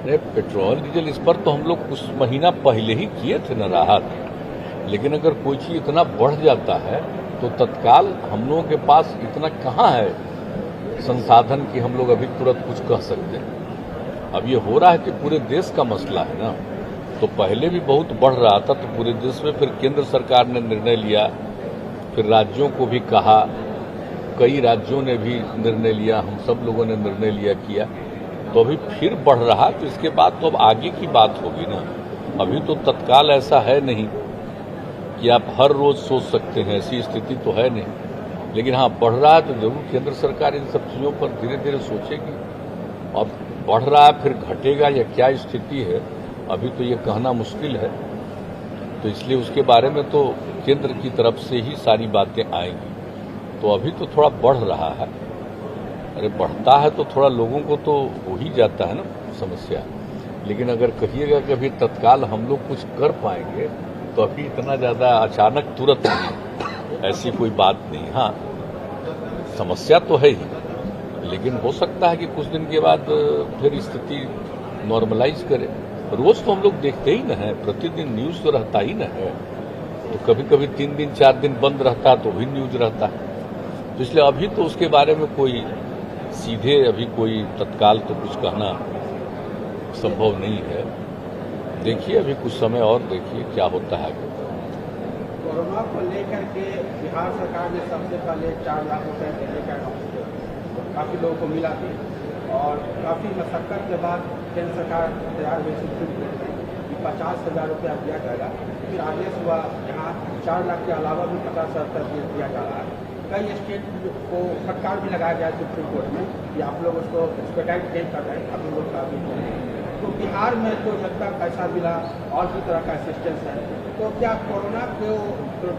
अरे petrol diesel इस पर तो हम लोग कुछ महीना पहले ही किए थे न राहत, लेकिन अगर कोई चीज इतना बढ़ जाता है तो तत्काल हम लोगों के पास इतना कहाँ है संसाधन कि हम लोग अभी तुरंत कुछ कह सकते हैं। अब ये हो रहा है कि पूरे देश का मसला है ना, तो पहले भी बहुत बढ़ रहा था तो पूरे देश में फिर केंद्र सरकार ने निर्णय लिया, फिर राज्यों को भी कहा, कई राज्यों ने भी निर्णय लिया, हम सब लोगों ने निर्णय लिया किया, तो अभी फिर बढ़ रहा, तो इसके बाद तो अब आगे की बात होगी ना। अभी तो तत्काल ऐसा है नहीं कि आप हर रोज सोच सकते हैं, ऐसी स्थिति तो है नहीं, लेकिन हाँ बढ़ रहा है तो जरूर केंद्र सरकार इन सब चीज़ों पर धीरे धीरे सोचेगी। अब बढ़ रहा है फिर घटेगा या क्या स्थिति है अभी तो ये कहना मुश्किल है, तो इसलिए उसके बारे में तो केंद्र की तरफ से ही सारी बातें आएंगी। तो अभी तो थोड़ा बढ़ रहा है, अरे बढ़ता है तो थोड़ा लोगों को तो हो ही जाता है ना समस्या, लेकिन अगर कहिएगा कि अभी तत्काल हम लोग कुछ कर पाएंगे तो अभी इतना ज़्यादा अचानक तुरंत नहीं, ऐसी कोई बात नहीं। हाँ समस्या तो है ही, लेकिन हो सकता है कि कुछ दिन के बाद फिर स्थिति नॉर्मलाइज करे। रोज तो हम लोग देखते ही न है, प्रतिदिन न्यूज तो रहता ही न है, तो कभी कभी 3 दिन 4 दिन बंद रहता है तो भी न्यूज रहता है, तो इसलिए अभी तो उसके बारे में कोई सीधे अभी कोई तत्काल तो कुछ कहना संभव नहीं है। देखिए अभी कुछ समय और देखिए क्या होता है। कोरोना को लेकर के बिहार सरकार ने सबसे पहले 4 लाख रुपए देने का काफी लोगों को मिला थी और काफी मशक्कत के बाद केंद्र सरकार तैयार हुई सुप्रीम कोर्ट में कि 50,000 रुपया दिया जाएगा। फिर आदेश हुआ यहाँ 4 लाख के अलावा भी 50,000 रुपया दिया जा रहा है। कई स्टेट को फटकार भी लगाया गया सुप्रीम कोर्ट में कि आप लोग उसको एक्सपेडाइट नहीं कर रहे हैं, आप लोग का भी। तो बिहार में तो जब तक पैसा मिला और भी तरह का असिस्टेंस है, तो क्या कोरोना को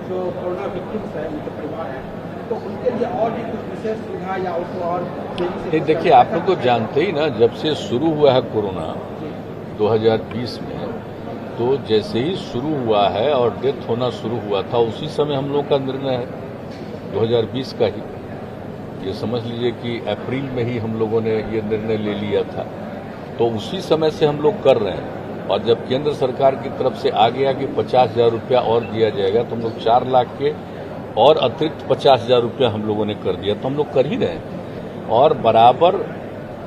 जो कोरोना विक्टिम्स है उनके परिवार हैं तो उनके लिए और भी कुछ विशेष सुविधा या उसको और देखिए आप लोग तो जानते ही ना, जब से शुरू हुआ है कोरोना 2020 में, तो जैसे ही शुरू हुआ है और डेथ होना शुरू हुआ था उसी समय हम लोग का निर्णय है 2020 का ही। ये समझ लीजिए कि अप्रैल में ही हम लोगों ने ये निर्णय ले लिया था, तो उसी समय से हम लोग कर रहे हैं। और जब केंद्र सरकार की तरफ से आ गया कि 50,000 रुपया और दिया जाएगा तो हम लोग 4 लाख के और अतिरिक्त 50,000 रुपया हम लोगों ने कर दिया, तो हम लोग कर ही रहे हैं। और बराबर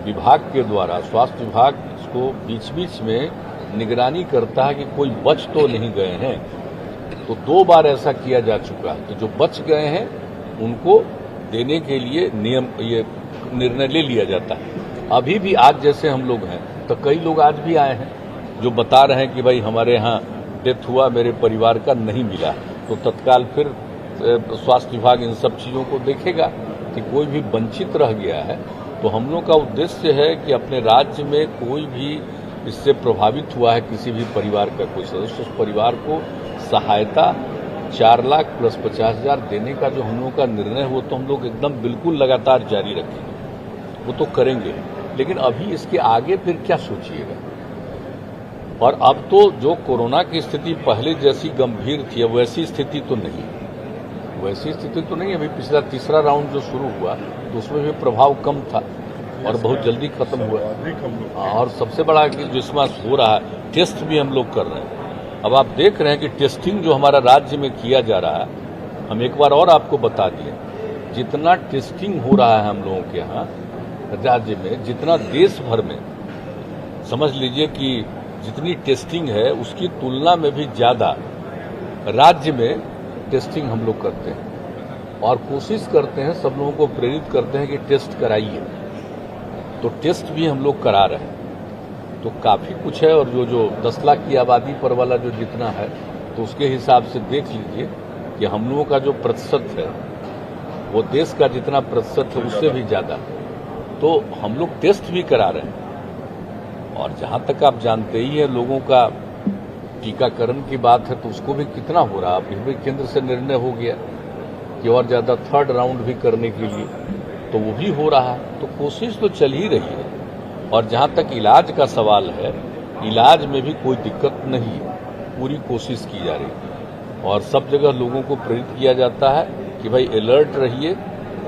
विभाग के द्वारा स्वास्थ्य विभाग इसको बीच बीच में निगरानी करता है कि कोई बच तो नहीं गए हैं, तो 2 बार ऐसा किया जा चुका है। तो जो बच गए हैं उनको देने के लिए ये निर्णय ले लिया जाता है। अभी भी आज जैसे हम लोग हैं तो कई लोग आज भी आए हैं जो बता रहे हैं कि भाई हमारे यहाँ डेथ हुआ, मेरे परिवार का नहीं मिला, तो तत्काल फिर स्वास्थ्य विभाग इन सब चीज़ों को देखेगा कि कोई भी वंचित रह गया है। तो हम लोग का उद्देश्य है कि अपने राज्य में कोई भी इससे प्रभावित हुआ है किसी भी परिवार का कोई सदस्य, उस परिवार को सहायता 4 लाख प्लस 50,000 देने का जो हम लोगों का निर्णय हो तो हम लोग एकदम बिल्कुल लगातार जारी रखेंगे, वो तो करेंगे। लेकिन अभी इसके आगे फिर क्या सोचिएगा। और अब तो जो कोरोना की स्थिति पहले जैसी गंभीर थी वैसी स्थिति तो नहीं, अभी पिछला तीसरा राउंड जो शुरू हुआ तो उसमें भी प्रभाव कम था और बहुत जल्दी खत्म हुआ। और सबसे बड़ा जो इसमें हो रहा है, टेस्ट भी हम लोग कर रहे हैं। अब आप देख रहे हैं कि टेस्टिंग जो हमारा राज्य में किया जा रहा है, हम एक बार और आपको बता दिए, जितना टेस्टिंग हो रहा है हम लोगों के यहाँ राज्य में, जितना देश भर में समझ लीजिए कि जितनी टेस्टिंग है उसकी तुलना में भी ज्यादा राज्य में टेस्टिंग हम लोग करते हैं। और कोशिश करते हैं, सब लोगों को प्रेरित करते हैं कि टेस्ट कराइए, तो टेस्ट भी हम लोग करा रहे हैं। तो काफी कुछ है। और जो 10 लाख की आबादी पर वाला जो जितना है तो उसके हिसाब से देख लीजिए कि हम लोगों का जो प्रतिशत है वो देश का जितना प्रतिशत है उससे भी ज्यादा, तो हम लोग टेस्ट भी करा रहे हैं। और जहां तक आप जानते ही हैं लोगों का टीकाकरण की बात है तो उसको भी कितना हो रहा है। अभी भी केंद्र से निर्णय हो गया कि और ज्यादा 3rd राउंड भी करने के लिए, तो वो भी हो रहा है। तो कोशिश तो चल ही रही है। और जहां तक इलाज का सवाल है, इलाज में भी कोई दिक्कत नहीं है, पूरी कोशिश की जा रही है। और सब जगह लोगों को प्रेरित किया जाता है कि भाई अलर्ट रहिए,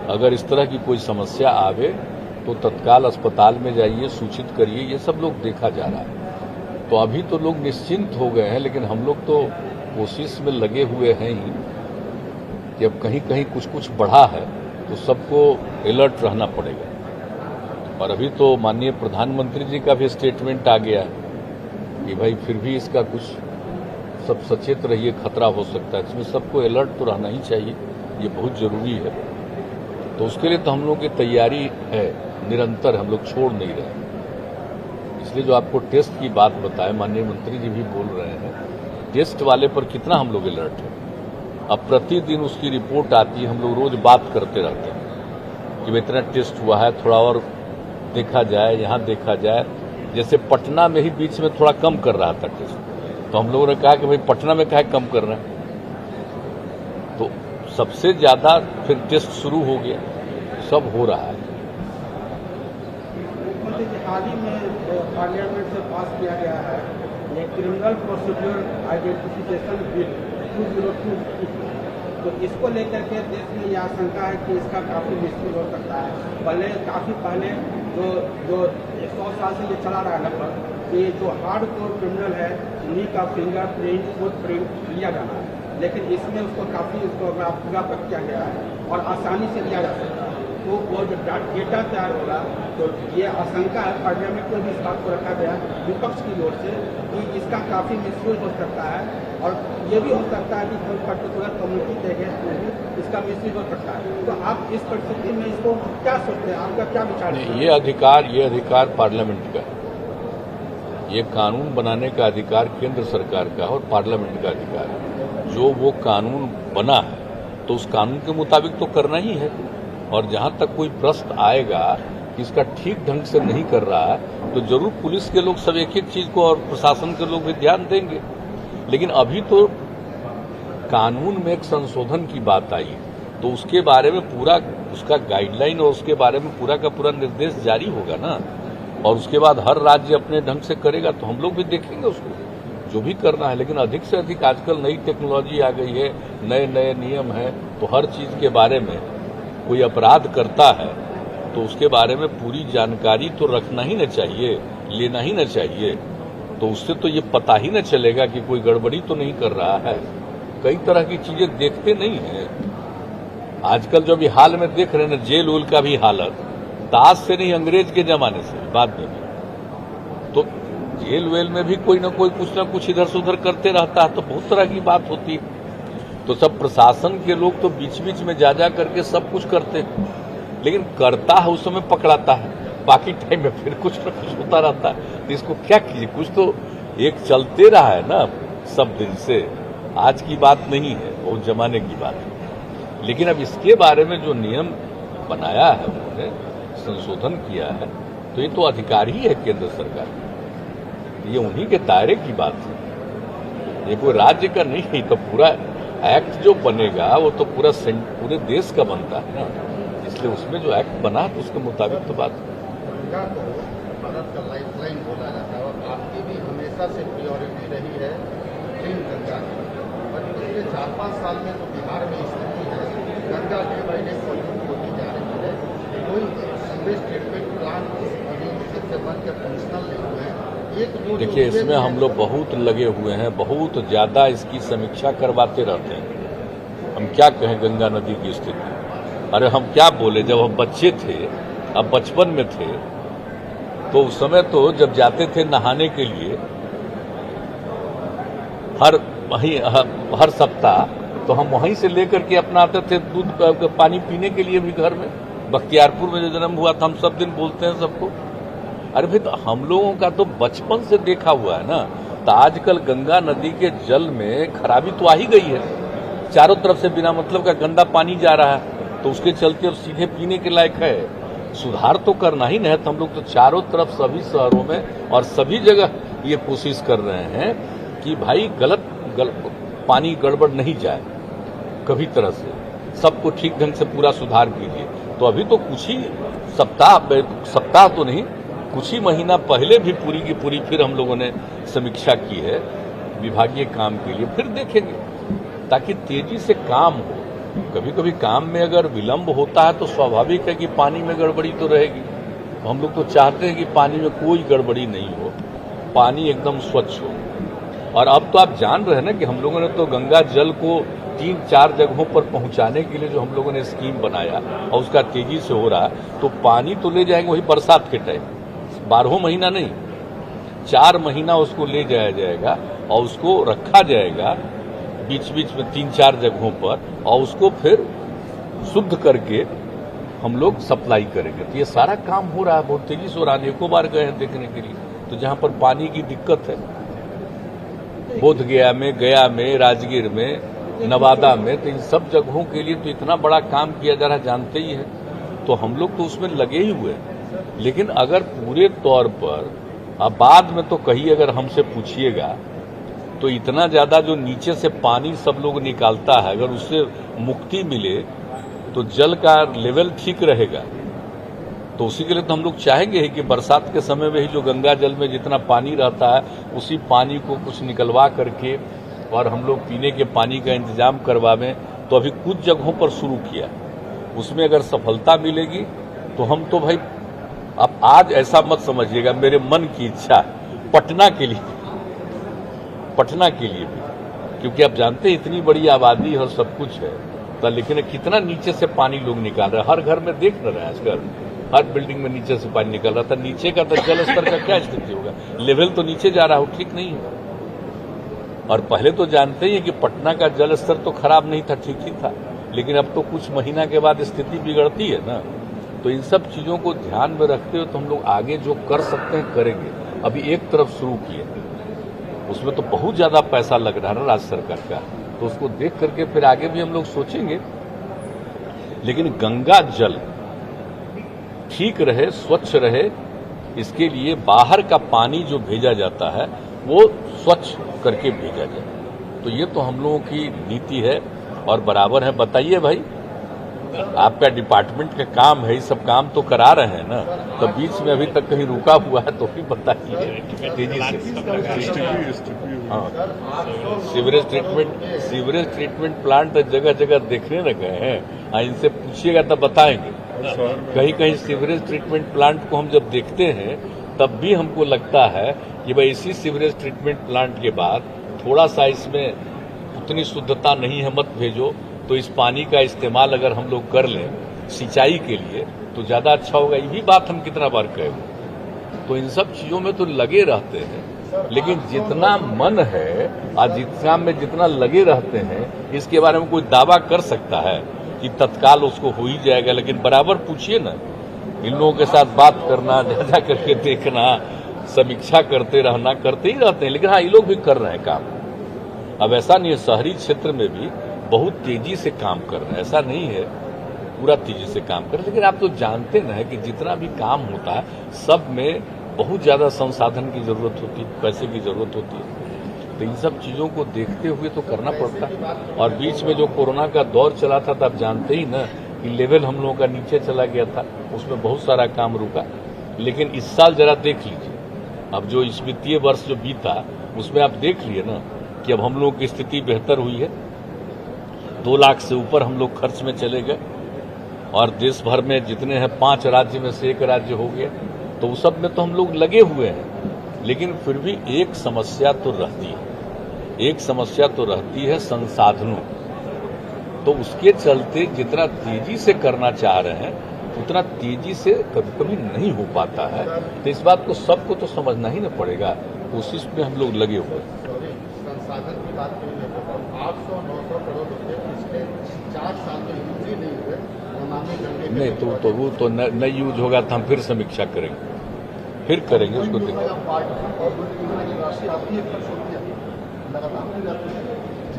अगर इस तरह की कोई समस्या आवे तो तत्काल अस्पताल में जाइए, सूचित करिए, ये सब लोग देखा जा रहा है। तो अभी तो लोग निश्चिंत हो गए हैं, लेकिन हम लोग तो कोशिश में लगे हुए हैं ही कि अब कहीं कहीं कुछ कुछ बढ़ा है तो सबको अलर्ट रहना पड़ेगा। और अभी तो माननीय प्रधानमंत्री जी का भी स्टेटमेंट आ गया है कि भाई फिर भी इसका कुछ सब सचेत रहिए, खतरा हो सकता है। इसमें सबको अलर्ट तो रहना ही चाहिए, ये बहुत जरूरी है। तो उसके लिए तो हम लोगों की तैयारी है, निरंतर हम लोग छोड़ नहीं रहे। इसलिए जो आपको टेस्ट की बात बताए, माननीय मंत्री जी भी बोल रहे हैं, टेस्ट वाले पर कितना हम लोग अलर्ट हैं। अब प्रतिदिन उसकी रिपोर्ट आती है, हम लोग रोज बात करते रहते हैं कि इतना टेस्ट हुआ है, थोड़ा और देखा जाए, यहाँ देखा जाए। जैसे पटना में ही बीच में थोड़ा कम कर रहा था टेस्ट, तो हम लोगों ने कहा कि भाई पटना में काहे कम कर रहे हैं, तो सबसे ज्यादा फिर टेस्ट शुरू हो गया, सब हो रहा है। मुख्यमंत्री जी, हाल ही में पार्लियामेंट से पास किया गया है ये क्रिमिनल प्रोसीड्यूर आइडेंटिफिकेशन बिल 2022, तो इसको लेकर के देश में यह आशंका है कि इसका काफ़ी मिसयूज हो सकता है। काफ़ी पहले जो 100 साल से ये चला रहा है लगभग, ये जो हार्ड कोर क्रिमिनल है उन्हीं का फिंगरप्रिंट, फुटप्रिंट लिया जाना है, लेकिन इसमें उसको काफ़ी व्यापक किया गया है और आसानी से लिया जा सकता है। तो वो जो डेटा तैयार होगा, तो ये आशंका है, पार्लियामेंट में भी इस बात को रखा गया विपक्ष की ओर से कि इसका काफ़ी मिसयूज हो सकता है और ये भी हो सकता है कि कोई पर्टिकुलर कम्युनिटी देखे इसका मिसयूज हो सकता है। तो आप इस परिस्थिति में इसको क्या सोचते हैं, आपका क्या विचार है? ये अधिकार पार्लियामेंट का है। ये कानून बनाने का अधिकार केंद्र सरकार का है और पार्लियामेंट का अधिकार है। जो वो कानून बना है तो उस कानून के मुताबिक तो करना ही है। और जहां तक कोई प्रश्न आएगा कि इसका ठीक ढंग से नहीं कर रहा है, तो जरूर पुलिस के लोग सब एक एक चीज को और प्रशासन के लोग भी ध्यान देंगे। लेकिन अभी तो कानून में एक संशोधन की बात आई, तो उसके बारे में पूरा उसका गाइडलाइन और उसके बारे में पूरा का पूरा निर्देश जारी होगा ना, और उसके बाद हर राज्य अपने ढंग से करेगा, तो हम लोग भी देखेंगे उसको जो भी करना है। लेकिन अधिक से अधिक आजकल नई टेक्नोलॉजी आ गई है, नए नए नियम है, तो हर चीज के बारे में कोई अपराध करता है तो उसके बारे में पूरी जानकारी तो रखना ही न चाहिए, लेना ही न चाहिए। तो उससे तो ये पता ही न चलेगा कि कोई गड़बड़ी तो नहीं कर रहा है। कई तरह की चीजें देखते नहीं है। आजकल जो भी हाल में देख रहे हैं ना, जेल उल का भी हालत ताज से नहीं, अंग्रेज के जमाने से बाद में भी। तो जेल वेल में भी कोई न कोई कुछ न कुछ इधर से उधर करते रहता है, तो बहुत तरह की बात होती है। तो सब प्रशासन के लोग तो बीच बीच में जा करके सब कुछ करते हैं, लेकिन करता है उस समय पकड़ाता है, बाकी टाइम में फिर कुछ न कुछ होता रहता है। तो इसको क्या कीजिए, कुछ तो एक चलते रहा है ना सब दिन से, आज की बात नहीं है, बहुत जमाने की बात है। लेकिन अब इसके बारे में जो नियम बनाया है, उन्होंने संशोधन किया है, तो ये तो अधिकार ही है केंद्र सरकार, ये उन्हीं के दायरे की बात है, ये कोई राज्य का नहीं है। तो पूरा एक्ट जो बनेगा वो तो पूरे देश का बनता है ना, इसलिए उसमें जो एक्ट बना तो उसके मुताबिक तो बात। गंगा को भारत का लाइफलाइन बोला जाता है और आपकी भी हमेशा से प्रायोरिटी रही है क्लीन गंगा की। और पिछले 4-5 साल में तो बिहार में स्थिति है, Ganga day by day pollute होती जा रही है। कोई सीवेज ट्रीटमेंट प्लांट अभी से बन के फंक्शनल नहीं हुए। देखिए, इसमें हम लोग बहुत लगे हुए हैं, बहुत ज्यादा इसकी समीक्षा करवाते रहते हैं। हम क्या कहें गंगा नदी की स्थिति, अरे हम क्या बोले, जब हम बच्चे थे, अब बचपन में थे, तो उस समय तो जब जाते थे नहाने के लिए हर सप्ताह, तो हम वहीं से लेकर के अपना आते थे दूध पानी पीने के लिए भी घर में। बख्तियारपुर में जो जन्म हुआ था, हम सब दिन बोलते हैं सबको। अरे भाई, तो हम लोगों का तो बचपन से देखा हुआ है ना। तो आजकल गंगा नदी के जल में खराबी तो आ ही गई है, चारों तरफ से बिना मतलब का गंदा पानी जा रहा है, तो उसके चलते अब सीधे पीने के लायक है। सुधार तो करना ही नहीं है। तो हम लोग तो चारों तरफ सभी शहरों में और सभी जगह ये कोशिश कर रहे हैं कि भाई गलत पानी गड़बड़ नहीं जाए कभी तरह से, सबको ठीक ढंग से पूरा सुधार कीजिए। तो अभी तो कुछ ही सप्ताह तो नहीं, कुछ ही महीना पहले भी पूरी की पूरी फिर हम लोगों ने समीक्षा की है विभागीय काम के लिए। फिर देखेंगे ताकि तेजी से काम हो। कभी कभी काम में अगर विलंब होता है तो स्वाभाविक है कि पानी में गड़बड़ी तो रहेगी। तो हम लोग तो चाहते हैं कि पानी में कोई गड़बड़ी नहीं हो, पानी एकदम स्वच्छ हो। और अब तो आप जान रहे हैं ना कि हम लोगों ने तो गंगा जल को 3-4 जगहों पर पहुंचाने के लिए जो हम लोगों ने स्कीम बनाया और उसका तेजी से हो रहा है, तो पानी तो ले जाएंगे वही बरसात के टाइम, 12 महीना नहीं, 4 महीना उसको ले जाया जाएगा और उसको रखा जाएगा बीच बीच में 3-4 जगहों पर, और उसको फिर शुद्ध करके हम लोग सप्लाई करेंगे। तो ये सारा काम हो रहा है, बहुत तेजी से हो रहा है। अनेकों बार गए हैं देखने के लिए, तो जहां पर पानी की दिक्कत है, बोधगया में, गया में, राजगीर में, नवादा में, तो इन सब जगहों के लिए तो इतना बड़ा काम किया जा रहा है, जानते ही है। तो हम लोग तो उसमें लगे ही हुए हैं। लेकिन अगर पूरे तौर पर अब बाद में तो कहीं अगर हमसे पूछिएगा तो इतना ज्यादा जो नीचे से पानी सब लोग निकालता है, अगर उससे मुक्ति मिले तो जल का लेवल ठीक रहेगा। तो उसी के लिए तो हम लोग चाहेंगे ही कि बरसात के समय में ही जो गंगा जल में जितना पानी रहता है उसी पानी को कुछ निकलवा करके और हम लोग पीने के पानी का इंतजाम करवावें। तो अभी कुछ जगहों पर शुरू किया, उसमें अगर सफलता मिलेगी तो हम तो भाई, अब आज ऐसा मत समझिएगा, मेरे मन की इच्छा है पटना के लिए भी, क्योंकि आप जानते हैं इतनी बड़ी आबादी और सब कुछ है, तो लेकिन कितना नीचे से पानी लोग निकाल रहे हैं। हर घर में देख रहे हैं आजकल, हर बिल्डिंग में नीचे से पानी निकल रहा था। नीचे का तो जल स्तर का क्या स्थिति होगा, लेवल तो नीचे जा रहा हो, ठीक नहीं है। और पहले तो जानते ही हैं कि पटना का जल स्तर तो खराब नहीं था, ठीक ही था, लेकिन अब तो कुछ महीना के बाद स्थिति बिगड़ती है ना। तो इन सब चीजों को ध्यान में रखते हुए तो हम लोग आगे जो कर सकते हैं करेंगे। अभी एक तरफ शुरू किए, उसमें तो बहुत ज्यादा पैसा लग रहा है ना राज्य सरकार का, तो उसको देख करके फिर आगे भी हम लोग सोचेंगे। लेकिन गंगा जल ठीक रहे, स्वच्छ रहे, इसके लिए बाहर का पानी जो भेजा जाता है वो स्वच्छ करके भेजा जाए। तो ये तो हम लोगों की नीति है और बराबर है। बताइए भाई, आपका डिपार्टमेंट का काम है, ये सब काम तो करा रहे हैं ना, तो बीच में अभी तक कहीं रुका हुआ है तो भी बताइए तेजी से। हाँ, सीवरेज ट्रीटमेंट प्लांट जगह जगह देखने न गए हैं, इनसे पूछिएगा तब बताएंगे। कहीं कहीं सीवरेज ट्रीटमेंट प्लांट को हम जब देखते हैं तब भी हमको लगता है कि भाई इसी सीवरेज ट्रीटमेंट प्लांट के बाद थोड़ा सा इसमें उतनी शुद्धता नहीं है, मत भेजो, तो इस पानी का इस्तेमाल अगर हम लोग कर लें सिंचाई के लिए तो ज्यादा अच्छा होगा। यही बात हम कितना बार कहे। तो इन सब चीजों में तो लगे रहते हैं, लेकिन जितना मन है और जितना में जितना लगे रहते हैं, इसके बारे में कोई दावा कर सकता है कि तत्काल उसको हो ही जाएगा। लेकिन बराबर पूछिए ना, इन लोगों के साथ बात करना, ज्यादा करके देखना, समीक्षा करते रहना, करते ही रहते हैं। लेकिन हाँ, ये लोग भी कर रहे हैं काम। अब ऐसा नहीं है, शहरी क्षेत्र में भी बहुत तेजी से काम कर रहे हैं, ऐसा नहीं है पूरा तेजी से काम कर रहे हैं। लेकिन आप तो जानते ना है कि जितना भी काम होता है सब में बहुत ज्यादा संसाधन की जरूरत होती है, पैसे की जरूरत होती है। तो इन सब चीजों को देखते हुए तो करना पड़ता है। और बीच में जो कोरोना का दौर चला था, तो आप जानते ही ना कि लेवल हम लोगों का नीचे चला गया था, उसमें बहुत सारा काम रुका। लेकिन इस साल जरा देख लीजिए, अब जो इस वित्तीय वर्ष जो बीता उसमें आप देख लिए ना कि अब हम लोगों की स्थिति बेहतर हुई है। 2 लाख से ऊपर हम लोग खर्च में चले गए, और देश भर में जितने हैं 5 राज्य में से 1 राज्य हो गया, तो उस सब में तो हम लोग लगे हुए हैं। लेकिन फिर भी एक समस्या तो रहती है, संसाधनों। तो उसके चलते जितना तेजी से करना चाह रहे हैं उतना तेजी से कभी कभी नहीं हो पाता है। तो इस बात को सबको तो समझना ही ना पड़ेगा, कोशिश में हम लोग लगे हुए हैं। संसाधन की बात करें तो 800-900 करोड़ रुपए पिछले 4 साल में यूज ही नहीं हुए। नहीं तो वो तो न यूज होगा तो हम फिर समीक्षा करेंगे, फिर करेंगे उसको देखेंगे।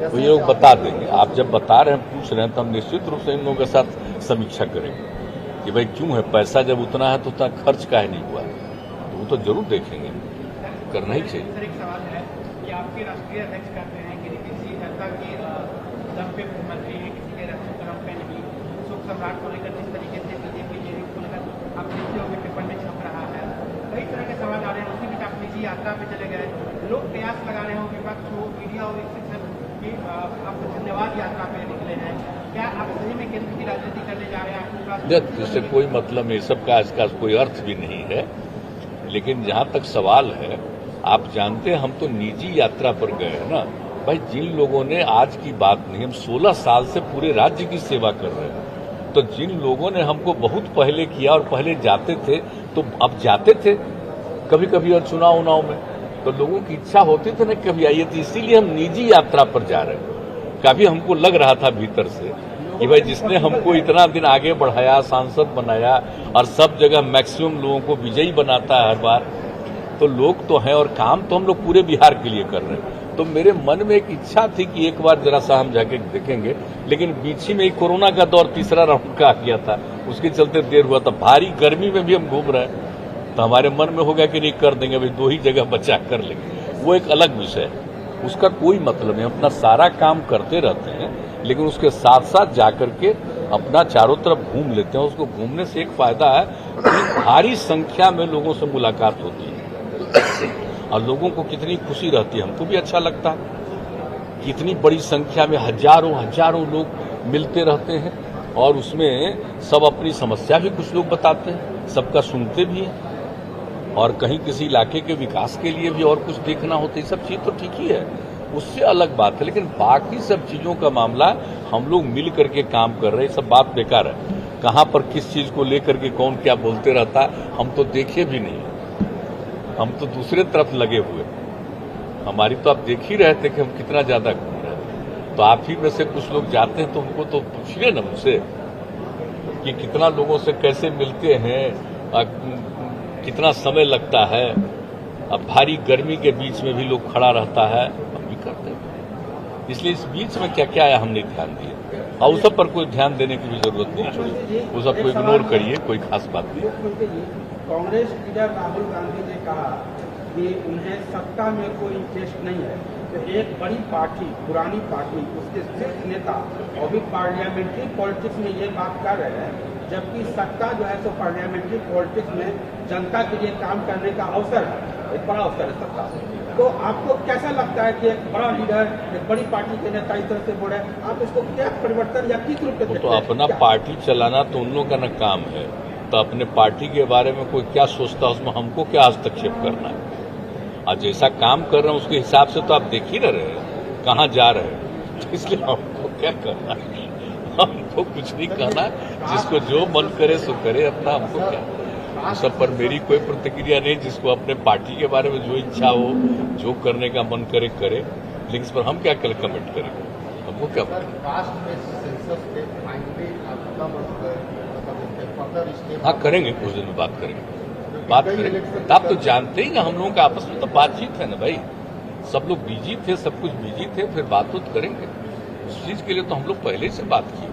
तो ये लोग बता देंगे। आप जब बता रहे हैं, पूछ रहे हैं, तो हम निश्चित रूप से इन लोगों के साथ समीक्षा करेंगे कि भाई क्यों है, पैसा जब उतना है तो उतना खर्च काहे नहीं हुआ, तो वो तो जरूर देखेंगे, करना ही चाहिए। सर, एक सवाल है कि आपके राष्ट्रीय अध्यक्ष कहते हैं कि किसी नेता की दम पे मुख्यमंत्री है, किसी के दम पे नहीं। शोक सम्राट को लेकर जिस तरीके से बीजेपी को लेकर आप नीतियों में टिप्पणी छप रहा है, कई तरह के सवाल आ रहे हैं। उसी बीच आप निजी यात्रा पे चले गए, लोग प्रयास लगा रहे हो, विपक्ष हो, मीडिया हो, एक कि आप धन्यवाद यात्रा पे निकले हैं, क्या आप सही में केंद्र की राजनीति करने जा रहे हैं? आपके पास जिससे कोई मतलब नहीं, सबका इसका कोई अर्थ भी नहीं है। लेकिन जहां तक सवाल है, आप जानते हैं हम तो निजी यात्रा पर गए हैं ना भाई। जिन लोगों ने, आज की बात नहीं, हम 16 साल से पूरे राज्य की सेवा कर रहे हैं, तो जिन लोगों ने हमको बहुत पहले किया और पहले जाते थे, तो अब जाते थे कभी कभी और चुनाव उनाव में, तो लोगों की इच्छा होती थी ना कभी आइए, तो इसीलिए हम निजी यात्रा पर जा रहे हैं। काफी हमको लग रहा था भीतर से कि भाई जिसने हमको इतना दिन आगे बढ़ाया, सांसद बनाया और सब जगह मैक्सिमम लोगों को विजयी बनाता है हर बार, तो लोग तो हैं और काम तो हम लोग पूरे बिहार के लिए कर रहे हैं। तो मेरे मन में एक इच्छा थी कि एक बार जरा सा हम जाके देखेंगे, लेकिन बीच ही में कोरोना का दौर तीसरा राउंड का आ गया था, उसके चलते देर हुआ था। भारी गर्मी में भी हम घूम रहे हैं, तो हमारे मन में हो गया कि नहीं कर देंगे भाई, 2 ही जगह बचा कर लेंगे। वो एक अलग विषय है, उसका कोई मतलब नहीं। अपना सारा काम करते रहते हैं, लेकिन उसके साथ साथ जाकर के अपना चारों तरफ घूम लेते हैं। उसको घूमने से एक फायदा है कि भारी संख्या में लोगों से मुलाकात होती है और लोगों को कितनी खुशी रहती है, हमको भी अच्छा लगता है। कितनी बड़ी संख्या में हजारों लोग मिलते रहते हैं और उसमें सब अपनी समस्या भी कुछ लोग बताते हैं, सबका सुनते भी हैं, और कहीं किसी इलाके के विकास के लिए भी और कुछ देखना होता है। सब चीज तो ठीक ही है, उससे अलग बात है। लेकिन बाकी सब चीजों का मामला हम लोग मिल करके काम कर रहे हैं, सब बात बेकार है। कहां पर किस चीज को लेकर के कौन क्या बोलते रहता है हम तो देखे भी नहीं, हम तो दूसरे तरफ लगे हुए। हमारी तो आप देख ही रहे थे कि हम कितना ज्यादा घूम रहे हैं। तो आप ही में से कुछ लोग जाते हैं तो उनको तो पूछिए ना मुझसे कि कितना लोगों से कैसे मिलते हैं, कितना समय लगता है। अब भारी गर्मी के बीच में भी लोग खड़ा रहता है, हम भी करते हैं। इसलिए इस बीच में क्या क्या आया हमने ध्यान दिया, और उस सब पर कोई ध्यान देने की भी जरूरत नहीं छोड़ी, वो सब को इग्नोर करिए, कोई खास बात नहीं। कांग्रेस लीडर राहुल गांधी ने कहा कि उन्हें सत्ता में कोई इंटरेस्ट नहीं है, तो एक बड़ी पार्टी, पुरानी पार्टी, उसके शीर्ष नेता अभी पार्लियामेंट्री पॉलिटिक्स में ये बात कर रहे हैं, जबकि सत्ता जो है तो पार्लियामेंट्री पॉलिटिक्स में जनता के लिए काम करने का अवसर है, एक बड़ा अवसर है सत्ता। तो आपको कैसा लगता है कि एक बड़ा लीडर, एक बड़ी पार्टी के नेता इस तरह से बोल रहे हैं, आप इसको क्या परिवर्तन या किस रूप में? तो अपना पार्टी चलाना तो उन लोगों का न काम है, तो अपने पार्टी के बारे में कोई क्या सोचता है उसमें हमको क्या हस्तक्षेप करना है। और जैसा काम कर रहे हैं उसके हिसाब से तो आप देख ही रहे हैं कहाँ जा रहे हैं, तो इसलिए हमको क्या करना है, हमको कुछ नहीं करना। जिसको जो मन करे सो करे अपना, हमको क्या उस सब पर मेरी कोई प्रतिक्रिया नहीं। जिसको अपने पार्टी के बारे में जो इच्छा हो, जो करने का मन करे करे, लेकिन इस पर हम क्या कमेंट करेंगे, हमको क्या हाँ करेंगे, कुछ दिन में बात करेंगे। आप तो जानते ही ना हम लोगों का आपस में तो बातचीत है ना भाई, सब लोग बिजी थे, सब कुछ बिजी थे, फिर बात तो करेंगे। उस चीज के लिए तो हम लोग पहले से बात किए।